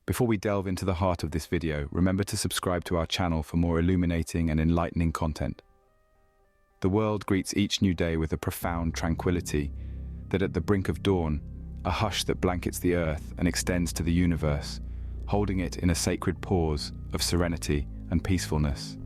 Before we delve into the heart of this video, remember to subscribe to our channel for more illuminating and enlightening content. The world greets each new day with a profound tranquility that at the brink of dawn, a hush that blankets the earth and extends to the universe, holding it in a sacred pause of serenity and peacefulness.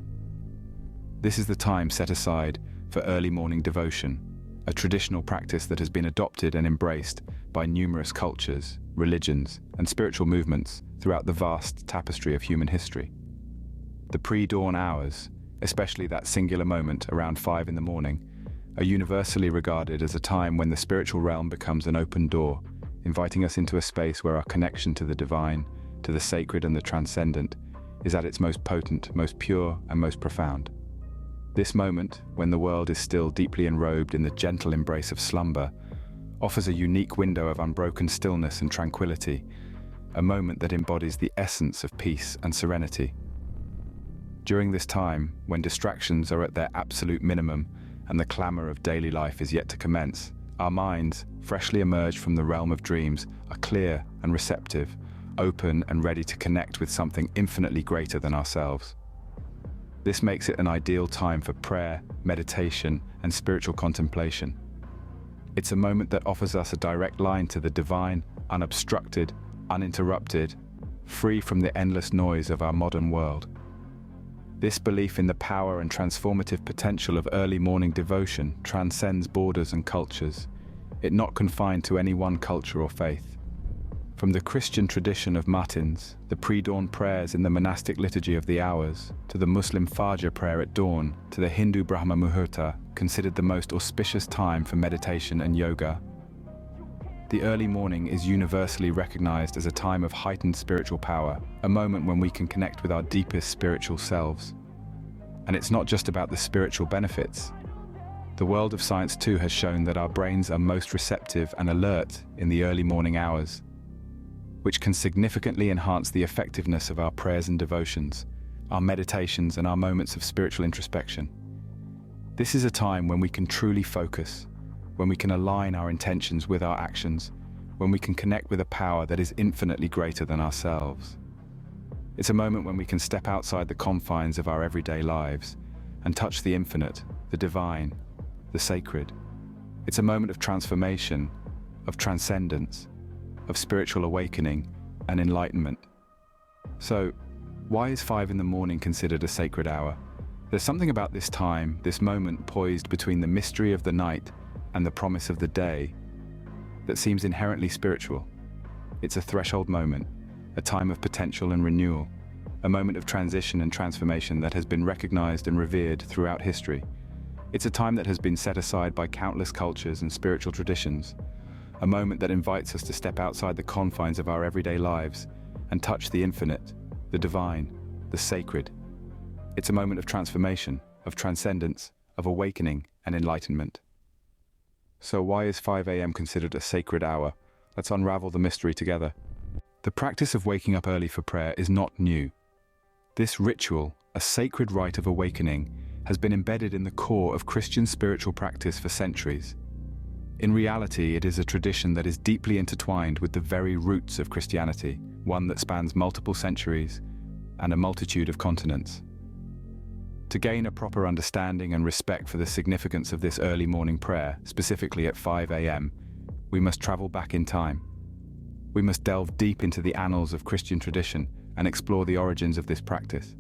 This is the time set aside for early morning devotion, a traditional practice that has been adopted and embraced by numerous cultures, religions, and spiritual movements throughout the vast tapestry of human history. The pre-dawn hours, especially that singular moment around 5 in the morning, are universally regarded as a time when the spiritual realm becomes an open door, inviting us into a space where our connection to the divine, to the sacred and the transcendent, is at its most potent, most pure, and most profound. This moment, when the world is still deeply enrobed in the gentle embrace of slumber, offers a unique window of unbroken stillness and tranquility, a moment that embodies the essence of peace and serenity. During this time, when distractions are at their absolute minimum and the clamor of daily life is yet to commence, our minds, freshly emerged from the realm of dreams, are clear and receptive, open and ready to connect with something infinitely greater than ourselves. This makes it an ideal time for prayer, meditation, and spiritual contemplation. It's a moment that offers us a direct line to the divine, unobstructed, uninterrupted, free from the endless noise of our modern world. This belief in the power and transformative potential of early morning devotion transcends borders and cultures, it not confined to any one culture or faith. From the Christian tradition of matins, the pre-dawn prayers in the monastic liturgy of the hours, to the Muslim Fajr prayer at dawn, to the Hindu Brahma Muhurta, considered the most auspicious time for meditation and yoga. The early morning is universally recognized as a time of heightened spiritual power, a moment when we can connect with our deepest spiritual selves. And it's not just about the spiritual benefits. The world of science too has shown that our brains are most receptive and alert in the early morning hours, which can significantly enhance the effectiveness of our prayers and devotions, our meditations and our moments of spiritual introspection. This is a time when we can truly focus, when we can align our intentions with our actions, when we can connect with a power that is infinitely greater than ourselves. It's a moment when we can step outside the confines of our everyday lives and touch the infinite, the divine, the sacred. It's a moment of transformation, of transcendence, of spiritual awakening and enlightenment. So, why is 5 in the morning considered a sacred hour? There's something about this time, this moment poised between the mystery of the night and the promise of the day, that seems inherently spiritual. It's a threshold moment, a time of potential and renewal, a moment of transition and transformation that has been recognized and revered throughout history. It's a time that has been set aside by countless cultures and spiritual traditions, a moment that invites us to step outside the confines of our everyday lives and touch the infinite, the divine, the sacred. It's a moment of transformation, of transcendence, of awakening and enlightenment. So why is 5 a.m. considered a sacred hour? Let's unravel the mystery together. The practice of waking up early for prayer is not new. This ritual, a sacred rite of awakening, has been embedded in the core of Christian spiritual practice for centuries. In reality, it is a tradition that is deeply intertwined with the very roots of Christianity, one that spans multiple centuries and a multitude of continents. To gain a proper understanding and respect for the significance of this early morning prayer, specifically at 5 a.m., we must travel back in time. We must delve deep into the annals of Christian tradition and explore the origins of this practice.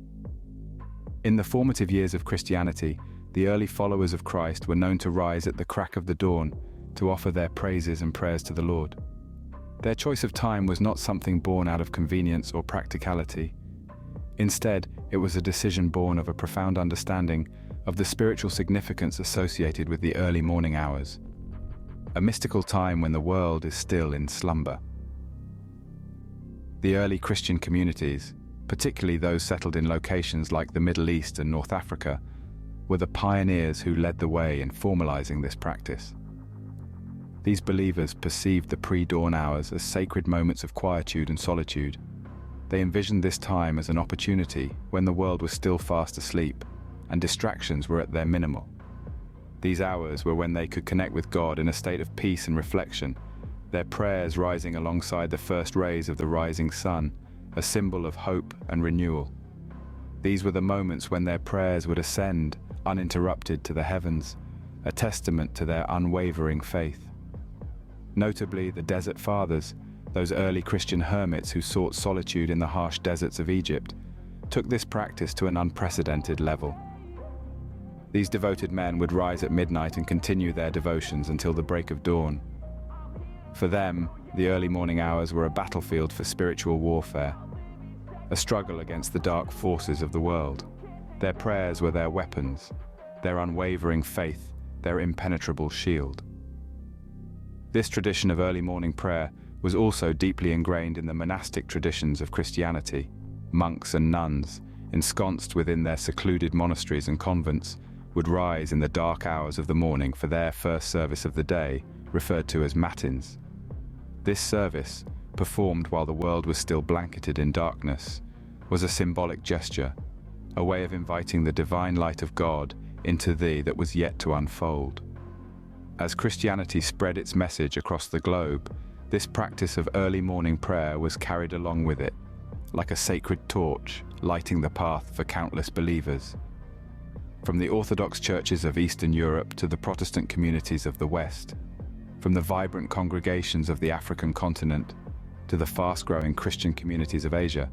In the formative years of Christianity, the early followers of Christ were known to rise at the crack of the dawn to offer their praises and prayers to the Lord. Their choice of time was not something born out of convenience or practicality. Instead, it was a decision born of a profound understanding of the spiritual significance associated with the early morning hours, a mystical time when the world is still in slumber. The early Christian communities, particularly those settled in locations like the Middle East and North Africa, were the pioneers who led the way in formalizing this practice. These believers perceived the pre-dawn hours as sacred moments of quietude and solitude. They envisioned this time as an opportunity when the world was still fast asleep and distractions were at their minimal. These hours were when they could connect with God in a state of peace and reflection, their prayers rising alongside the first rays of the rising sun a symbol of hope and renewal. These were the moments when their prayers would ascend uninterrupted to the heavens, a testament to their unwavering faith. Notably, the Desert Fathers, those early Christian hermits who sought solitude in the harsh deserts of Egypt, took this practice to an unprecedented level. These devoted men would rise at midnight and continue their devotions until the break of dawn. For them, the early morning hours were a battlefield for spiritual warfare, a struggle against the dark forces of the world. Their prayers were their weapons, their unwavering faith, their impenetrable shield. This tradition of early morning prayer was also deeply ingrained in the monastic traditions of Christianity. Monks and nuns, ensconced within their secluded monasteries and convents, would rise in the dark hours of the morning for their first service of the day, referred to as matins. This service, performed while the world was still blanketed in darkness, was a symbolic gesture, a way of inviting the divine light of God into thee that was yet to unfold. As Christianity spread its message across the globe, this practice of early morning prayer was carried along with it, like a sacred torch, lighting the path for countless believers. From the Orthodox churches of Eastern Europe to the Protestant communities of the West, from the vibrant congregations of the African continent to the fast-growing Christian communities of Asia,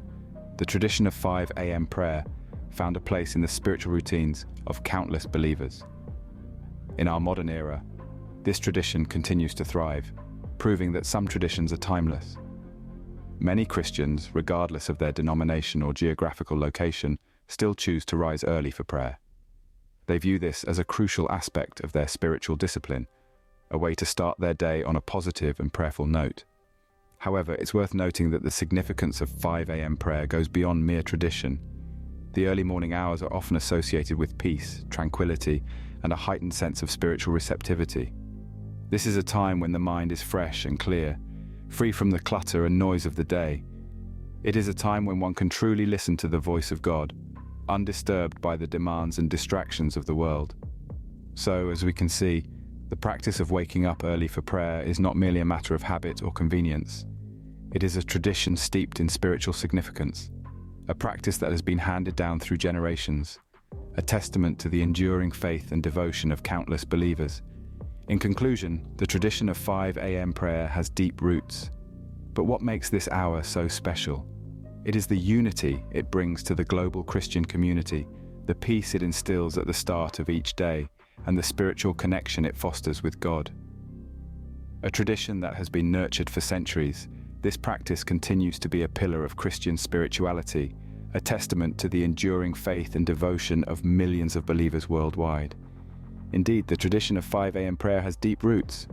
the tradition of 5 a.m. prayer found a place in the spiritual routines of countless believers. In our modern era, this tradition continues to thrive, proving that some traditions are timeless. Many Christians, regardless of their denomination or geographical location, still choose to rise early for prayer. They view this as a crucial aspect of their spiritual discipline, a way to start their day on a positive and prayerful note. However, it's worth noting that the significance of 5 a.m. prayer goes beyond mere tradition. The early morning hours are often associated with peace, tranquility, and a heightened sense of spiritual receptivity. This is a time when the mind is fresh and clear, free from the clutter and noise of the day. It is a time when one can truly listen to the voice of God, undisturbed by the demands and distractions of the world. So, as we can see, the practice of waking up early for prayer is not merely a matter of habit or convenience. It is a tradition steeped in spiritual significance, a practice that has been handed down through generations, a testament to the enduring faith and devotion of countless believers. In conclusion, the tradition of 5 a.m. prayer has deep roots. But what makes this hour so special? It is the unity it brings to the global Christian community, the peace it instills at the start of each day, and the spiritual connection it fosters with God. A tradition that has been nurtured for centuries, this practice continues to be a pillar of Christian spirituality, a testament to the enduring faith and devotion of millions of believers worldwide. Indeed, the tradition of 5 a.m. prayer has deep roots.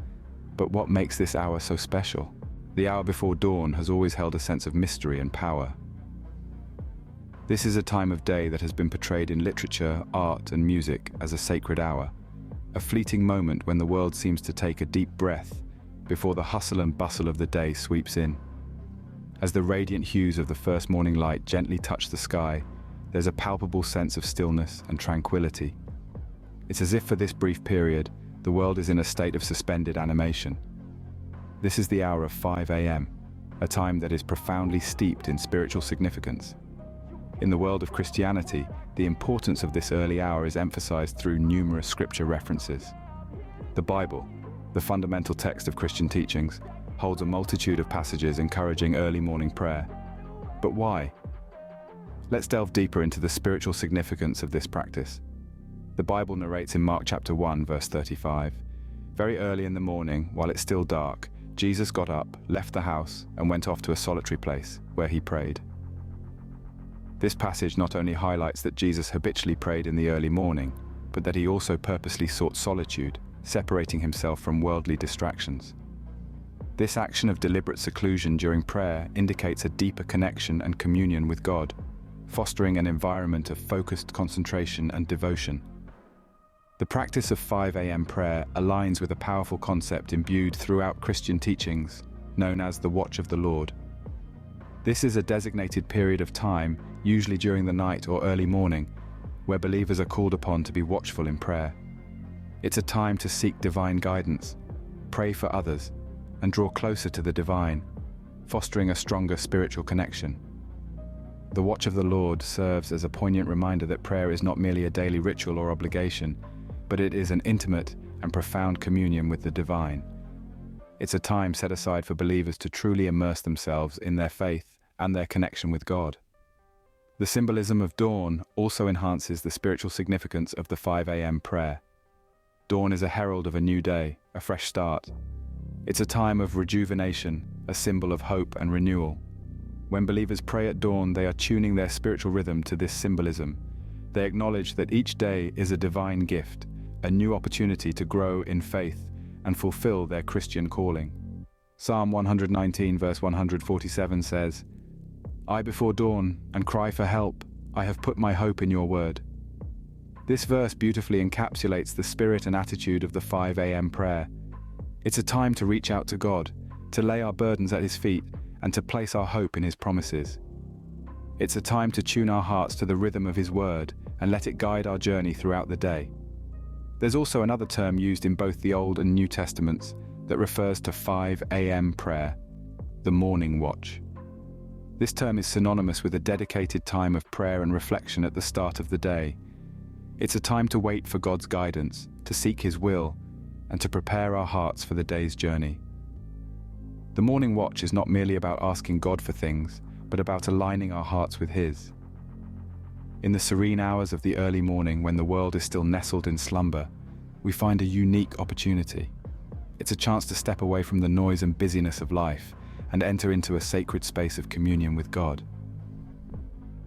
But what makes this hour so special? The hour before dawn has always held a sense of mystery and power. This is a time of day that has been portrayed in literature, art, and music as a sacred hour, a fleeting moment when the world seems to take a deep breath before the hustle and bustle of the day sweeps in. As the radiant hues of the first morning light gently touch the sky, there's a palpable sense of stillness and tranquility. It's as if for this brief period, the world is in a state of suspended animation. This is the hour of 5 a.m., a time that is profoundly steeped in spiritual significance. In the world of Christianity, the importance of this early hour is emphasized through numerous scripture references. The Bible, the fundamental text of Christian teachings, holds a multitude of passages encouraging early morning prayer. But why? Let's delve deeper into the spiritual significance of this practice. The Bible narrates in Mark chapter 1, verse 35, "Very early in the morning, while it's still dark, Jesus got up, left the house, and went off to a solitary place, where he prayed." This passage not only highlights that Jesus habitually prayed in the early morning, but that he also purposely sought solitude, separating himself from worldly distractions. This action of deliberate seclusion during prayer indicates a deeper connection and communion with God, fostering an environment of focused concentration and devotion. The practice of 5 a.m. prayer aligns with a powerful concept imbued throughout Christian teachings, known as the Watch of the Lord. This is a designated period of time, usually during the night or early morning, where believers are called upon to be watchful in prayer. It's a time to seek divine guidance, pray for others, and draw closer to the divine, fostering a stronger spiritual connection. The watch of the Lord serves as a poignant reminder that prayer is not merely a daily ritual or obligation, but it is an intimate and profound communion with the divine. It's a time set aside for believers to truly immerse themselves in their faith and their connection with God. The symbolism of dawn also enhances the spiritual significance of the 5 a.m. prayer. Dawn is a herald of a new day, a fresh start. It's a time of rejuvenation, a symbol of hope and renewal. When believers pray at dawn, they are tuning their spiritual rhythm to this symbolism. They acknowledge that each day is a divine gift, a new opportunity to grow in faith and fulfill their Christian calling. Psalm 119 verse 147 says, "I before dawn and cry for help, I have put my hope in your word." This verse beautifully encapsulates the spirit and attitude of the 5 a.m. prayer. It's a time to reach out to God, to lay our burdens at His feet, and to place our hope in His promises. It's a time to tune our hearts to the rhythm of His word and let it guide our journey throughout the day. There's also another term used in both the Old and New Testaments that refers to 5 a.m. prayer, the morning watch. This term is synonymous with a dedicated time of prayer and reflection at the start of the day. It's a time to wait for God's guidance, to seek His will, and to prepare our hearts for the day's journey. The morning watch is not merely about asking God for things, but about aligning our hearts with His. In the serene hours of the early morning, when the world is still nestled in slumber, we find a unique opportunity. It's a chance to step away from the noise and busyness of life and enter into a sacred space of communion with God.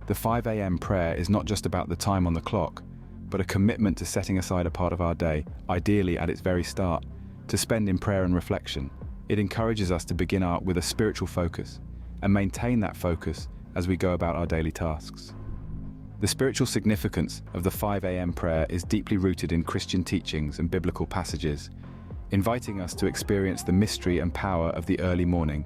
The 5 a.m. prayer is not just about the time on the clock, but a commitment to setting aside a part of our day, ideally at its very start, to spend in prayer and reflection. It encourages us to begin with a spiritual focus and maintain that focus as we go about our daily tasks. The spiritual significance of the 5 a.m. prayer is deeply rooted in Christian teachings and biblical passages, inviting us to experience the mystery and power of the early morning,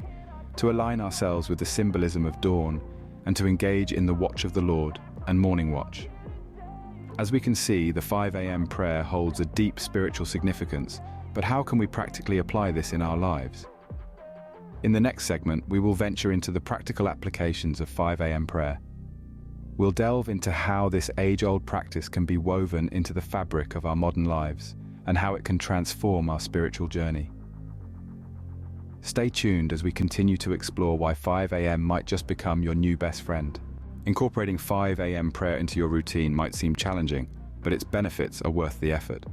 to align ourselves with the symbolism of dawn, and to engage in the watch of the Lord and morning watch. As we can see, the 5 a.m. prayer holds a deep spiritual significance, but how can we practically apply this in our lives? In the next segment, we will venture into the practical applications of 5 a.m. prayer. We'll delve into how this age-old practice can be woven into the fabric of our modern lives and how it can transform our spiritual journey. Stay tuned as we continue to explore why 5 a.m. might just become your new best friend. Incorporating 5 a.m. prayer into your routine might seem challenging, but its benefits are worth the effort.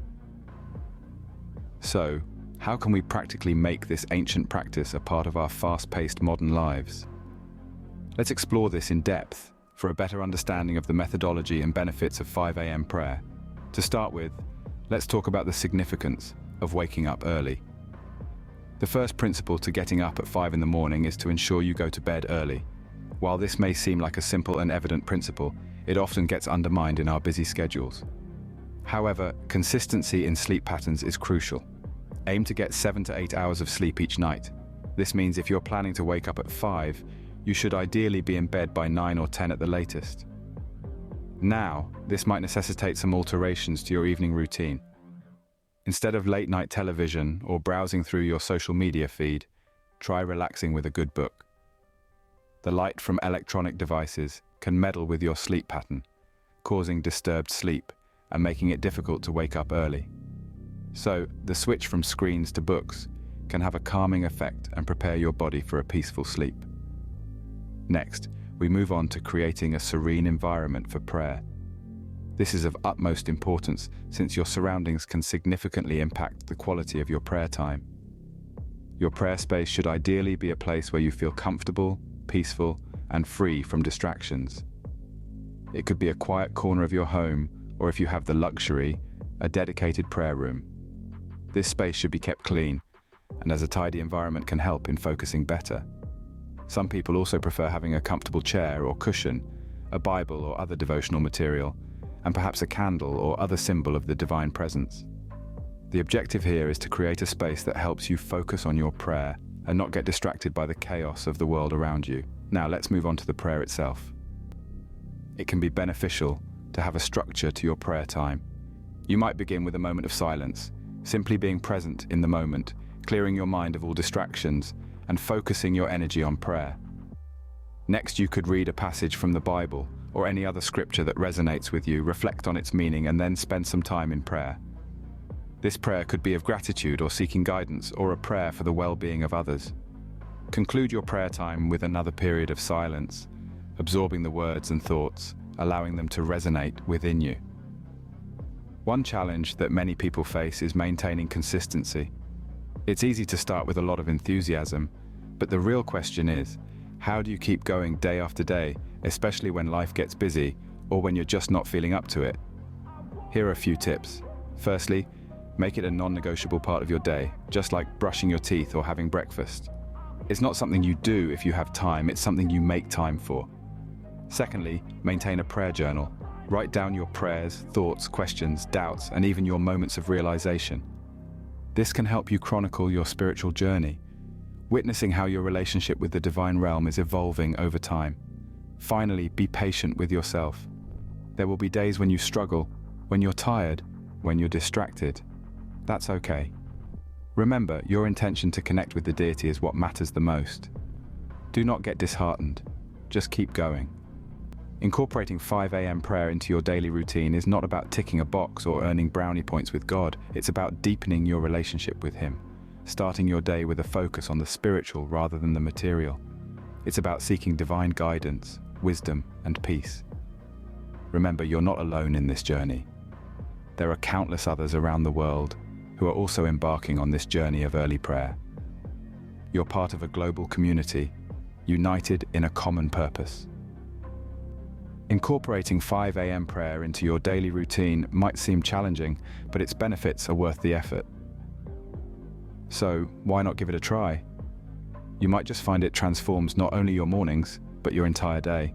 So, how can we practically make this ancient practice a part of our fast-paced modern lives? Let's explore this in depth for a better understanding of the methodology and benefits of 5 a.m. prayer. To start with, let's talk about the significance of waking up early. The first principle to getting up at 5 in the morning is to ensure you go to bed early. While this may seem like a simple and evident principle, it often gets undermined in our busy schedules. However, consistency in sleep patterns is crucial. Aim to get 7 to 8 hours of sleep each night. This means if you're planning to wake up at 5, you should ideally be in bed by 9 or 10 at the latest. Now, this might necessitate some alterations to your evening routine. Instead of late-night television or browsing through your social media feed, try relaxing with a good book. The light from electronic devices can meddle with your sleep pattern, causing disturbed sleep and making it difficult to wake up early. So, the switch from screens to books can have a calming effect and prepare your body for a peaceful sleep. Next, we move on to creating a serene environment for prayer. This is of utmost importance since your surroundings can significantly impact the quality of your prayer time. Your prayer space should ideally be a place where you feel comfortable, peaceful, and free from distractions. It could be a quiet corner of your home, or if you have the luxury, a dedicated prayer room. This space should be kept clean, and as a tidy environment can help in focusing better. Some people also prefer having a comfortable chair or cushion, a Bible or other devotional material, and perhaps a candle or other symbol of the divine presence. The objective here is to create a space that helps you focus on your prayer and not get distracted by the chaos of the world around you. Now let's move on to the prayer itself. It can be beneficial to have a structure to your prayer time. You might begin with a moment of silence, simply being present in the moment, clearing your mind of all distractions, and focusing your energy on prayer. Next, you could read a passage from the Bible or any other scripture that resonates with you, reflect on its meaning, and then spend some time in prayer. This prayer could be of gratitude or seeking guidance, or a prayer for the well-being of others. Conclude your prayer time with another period of silence, absorbing the words and thoughts, allowing them to resonate within you. One challenge that many people face is maintaining consistency. It's easy to start with a lot of enthusiasm, but the real question is, how do you keep going day after day, especially when life gets busy or when you're just not feeling up to it? Here are a few tips. Firstly, make it a non-negotiable part of your day, just like brushing your teeth or having breakfast. It's not something you do if you have time, it's something you make time for. Secondly, maintain a prayer journal. Write down your prayers, thoughts, questions, doubts, and even your moments of realization. This can help you chronicle your spiritual journey, witnessing how your relationship with the divine realm is evolving over time. Finally, be patient with yourself. There will be days when you struggle, when you're tired, when you're distracted. That's okay. Remember, your intention to connect with the deity is what matters the most. Do not get disheartened. Just keep going. Incorporating 5 a.m. prayer into your daily routine is not about ticking a box or earning brownie points with God. It's about deepening your relationship with Him, starting your day with a focus on the spiritual rather than the material. It's about seeking divine guidance, wisdom, and peace. Remember, you're not alone in this journey. There are countless others around the world who are also embarking on this journey of early prayer. You're part of a global community, united in a common purpose. Incorporating 5 a.m. prayer into your daily routine might seem challenging, but its benefits are worth the effort. So, why not give it a try? You might just find it transforms not only your mornings, but your entire day.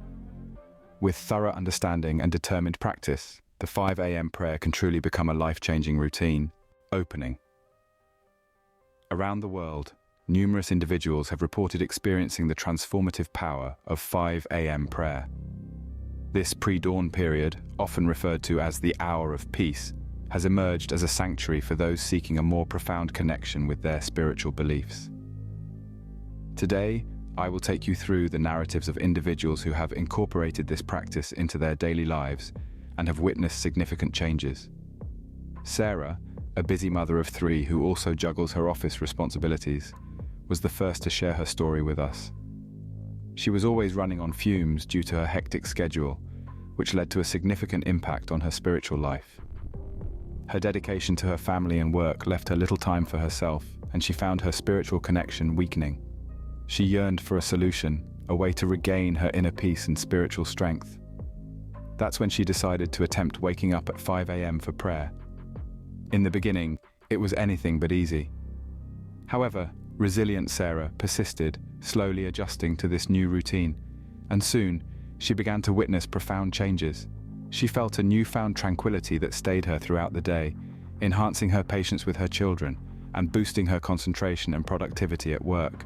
With thorough understanding and determined practice, the 5 a.m. prayer can truly become a life-changing routine. Opening. Around the world, numerous individuals have reported experiencing the transformative power of 5 a.m. prayer. This pre-dawn period, often referred to as the hour of peace, has emerged as a sanctuary for those seeking a more profound connection with their spiritual beliefs. Today, I will take you through the narratives of individuals who have incorporated this practice into their daily lives and have witnessed significant changes. Sarah, a busy mother of 3 who also juggles her office responsibilities, was the first to share her story with us. She was always running on fumes due to her hectic schedule, which led to a significant impact on her spiritual life. Her dedication to her family and work left her little time for herself, and she found her spiritual connection weakening. She yearned for a solution, a way to regain her inner peace and spiritual strength. That's when she decided to attempt waking up at 5 a.m. for prayer. In the beginning, it was anything but easy. However, resilient Sarah persisted, slowly adjusting to this new routine, and soon she began to witness profound changes. She felt a newfound tranquility that stayed her throughout the day, enhancing her patience with her children and boosting her concentration and productivity at work.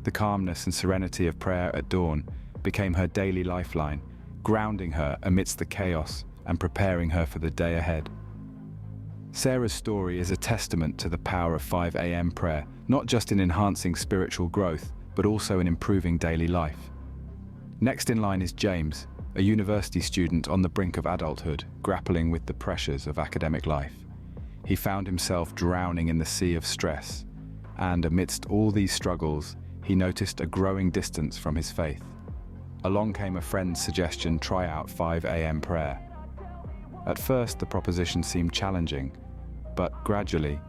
The calmness and serenity of prayer at dawn became her daily lifeline, grounding her amidst the chaos and preparing her for the day ahead. Sarah's story is a testament to the power of 5 a.m. prayer, not just in enhancing spiritual growth, but also in improving daily life. Next in line is James, a university student on the brink of adulthood, grappling with the pressures of academic life. He found himself drowning in the sea of stress, and amidst all these struggles, he noticed a growing distance from his faith. Along came a friend's suggestion: try out 5 a.m. prayer. At first, the proposition seemed challenging, but gradually,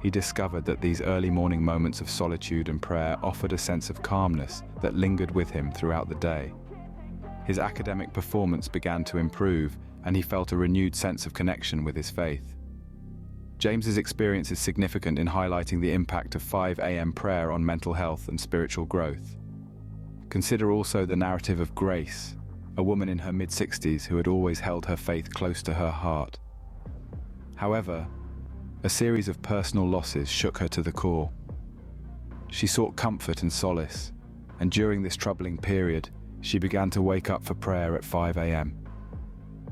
he discovered that these early morning moments of solitude and prayer offered a sense of calmness that lingered with him throughout the day. His academic performance began to improve, and he felt a renewed sense of connection with his faith. James's experience is significant in highlighting the impact of 5 a.m. prayer on mental health and spiritual growth. Consider also the narrative of Grace, a woman in her mid-60s who had always held her faith close to her heart. However, a series of personal losses shook her to the core. She sought comfort and solace, and during this troubling period, she began to wake up for prayer at 5 a.m.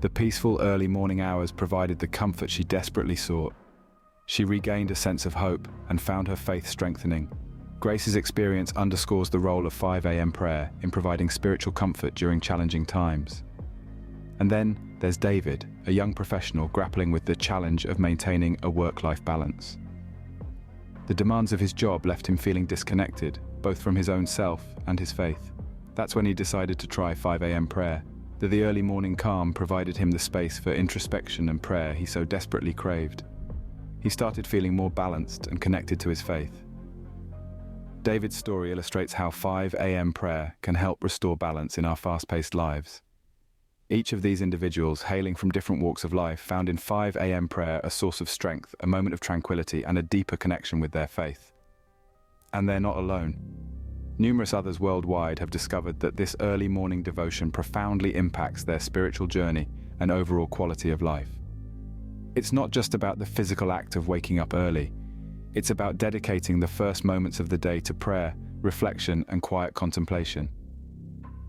The peaceful early morning hours provided the comfort she desperately sought. She regained a sense of hope and found her faith strengthening, Grace's experience underscores the role of 5 a.m. prayer in providing spiritual comfort during challenging times. And then there's David, a young professional grappling with the challenge of maintaining a work-life balance. The demands of his job left him feeling disconnected, both from his own self and his faith. That's when he decided to try 5 a.m. prayer. The early morning calm provided him the space for introspection and prayer he so desperately craved. He started feeling more balanced and connected to his faith. David's story illustrates how 5 a.m. prayer can help restore balance in our fast-paced lives. Each of these individuals, hailing from different walks of life, found in 5 a.m. prayer a source of strength, a moment of tranquility, and a deeper connection with their faith. And they're not alone. Numerous others worldwide have discovered that this early morning devotion profoundly impacts their spiritual journey and overall quality of life. It's not just about the physical act of waking up early. It's about dedicating the first moments of the day to prayer, reflection, and quiet contemplation.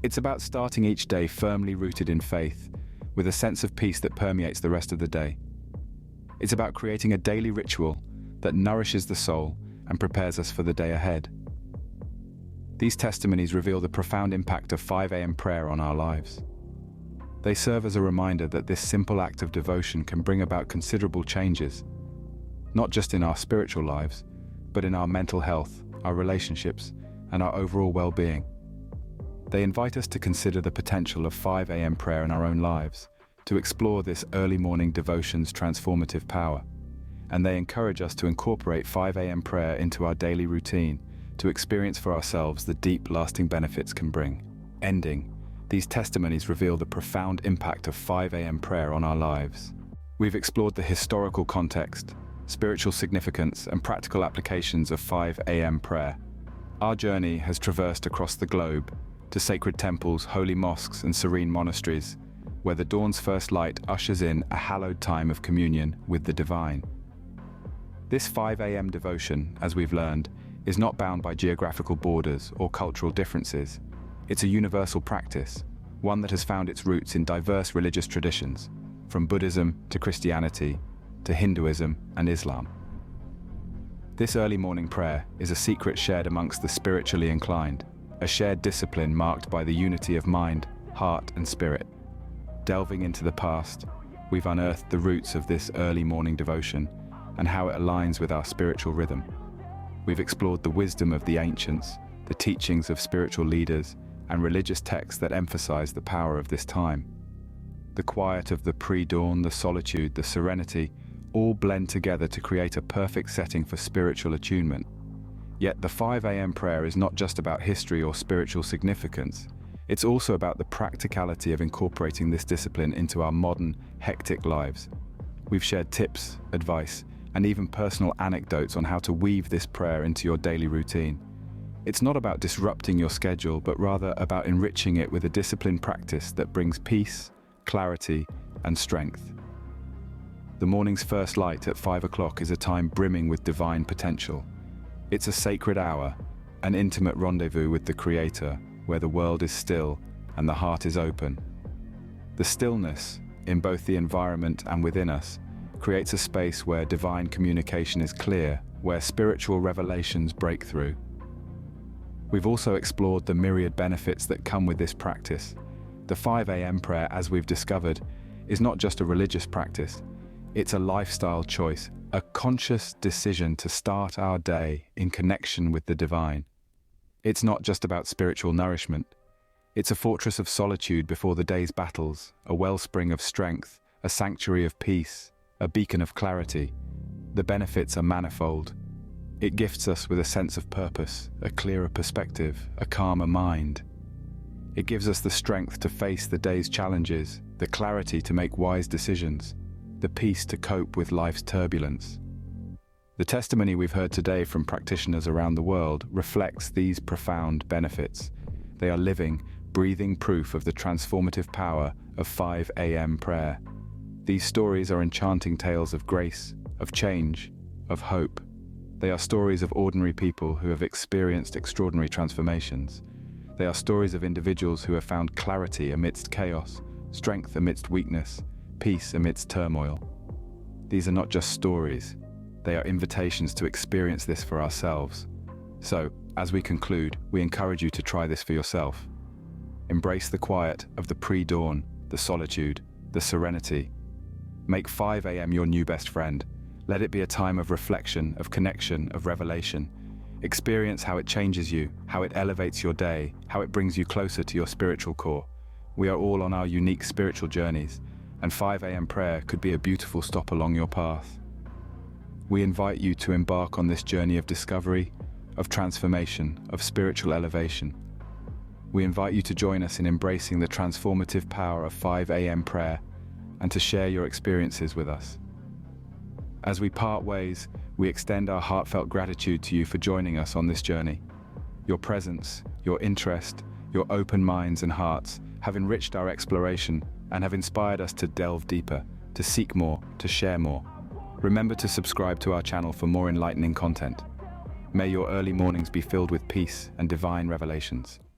It's about starting each day firmly rooted in faith, with a sense of peace that permeates the rest of the day. It's about creating a daily ritual that nourishes the soul and prepares us for the day ahead. These testimonies reveal the profound impact of 5 a.m. prayer on our lives. They serve as a reminder that this simple act of devotion can bring about considerable changes, not just in our spiritual lives, but in our mental health, our relationships, and our overall well-being. They invite us to consider the potential of 5 a.m. prayer in our own lives, to explore this early morning devotion's transformative power. And they encourage us to incorporate 5 a.m. prayer into our daily routine, to experience for ourselves the deep, lasting benefits can bring. Ending, these testimonies reveal the profound impact of 5 a.m. prayer on our lives. We've explored the historical context, spiritual significance, and practical applications of 5 a.m. prayer. Our journey has traversed across the globe, to sacred temples, holy mosques, and serene monasteries, where the dawn's first light ushers in a hallowed time of communion with the divine. This 5 a.m. devotion, as we've learned, is not bound by geographical borders or cultural differences. It's a universal practice, one that has found its roots in diverse religious traditions, from Buddhism to Christianity to Hinduism and Islam. This early morning prayer is a secret shared amongst the spiritually inclined, a shared discipline marked by the unity of mind, heart, and spirit. Delving into the past, we've unearthed the roots of this early morning devotion and how it aligns with our spiritual rhythm. We've explored the wisdom of the ancients, the teachings of spiritual leaders, and religious texts that emphasize the power of this time. The quiet of the pre-dawn, the solitude, the serenity, all blend together to create a perfect setting for spiritual attunement. Yet the 5 a.m. prayer is not just about history or spiritual significance. It's also about the practicality of incorporating this discipline into our modern, hectic lives. We've shared tips, advice, and even personal anecdotes on how to weave this prayer into your daily routine. It's not about disrupting your schedule, but rather about enriching it with a disciplined practice that brings peace, clarity, and strength. The morning's first light at 5 o'clock is a time brimming with divine potential. It's a sacred hour, an intimate rendezvous with the Creator, where the world is still and the heart is open. The stillness, in both the environment and within us, creates a space where divine communication is clear, where spiritual revelations break through. We've also explored the myriad benefits that come with this practice. The 5 a.m. prayer, as we've discovered, is not just a religious practice. It's a lifestyle choice, a conscious decision to start our day in connection with the divine. It's not just about spiritual nourishment. It's a fortress of solitude before the day's battles, a wellspring of strength, a sanctuary of peace, a beacon of clarity. The benefits are manifold. It gifts us with a sense of purpose, a clearer perspective, a calmer mind. It gives us the strength to face the day's challenges, the clarity to make wise decisions, the peace to cope with life's turbulence. The testimony we've heard today from practitioners around the world reflects these profound benefits. They are living, breathing proof of the transformative power of 5 a.m. prayer. These stories are enchanting tales of grace, of change, of hope. They are stories of ordinary people who have experienced extraordinary transformations. They are stories of individuals who have found clarity amidst chaos, strength amidst weakness, peace amidst turmoil. These are not just stories. They are invitations to experience this for ourselves. So, As we conclude, we encourage you to try this for yourself. Embrace the quiet of the pre-dawn, the solitude, the serenity. Make 5 a.m. your new best friend. Let it be a time of reflection, of connection, of revelation. Experience how it changes you, how it elevates your day, how it brings you closer to your spiritual core. We are all on our unique spiritual journeys, and 5 a.m. prayer could be a beautiful stop along your path. We invite you to embark on this journey of discovery, of transformation, of spiritual elevation. We invite you to join us in embracing the transformative power of 5 a.m. prayer and to share your experiences with us. As we part ways, we extend our heartfelt gratitude to you for joining us on this journey. Your presence, your interest, your open minds and hearts have enriched our exploration and have inspired us to delve deeper, to seek more, to share more. Remember to subscribe to our channel for more enlightening content. May your early mornings be filled with peace and divine revelations.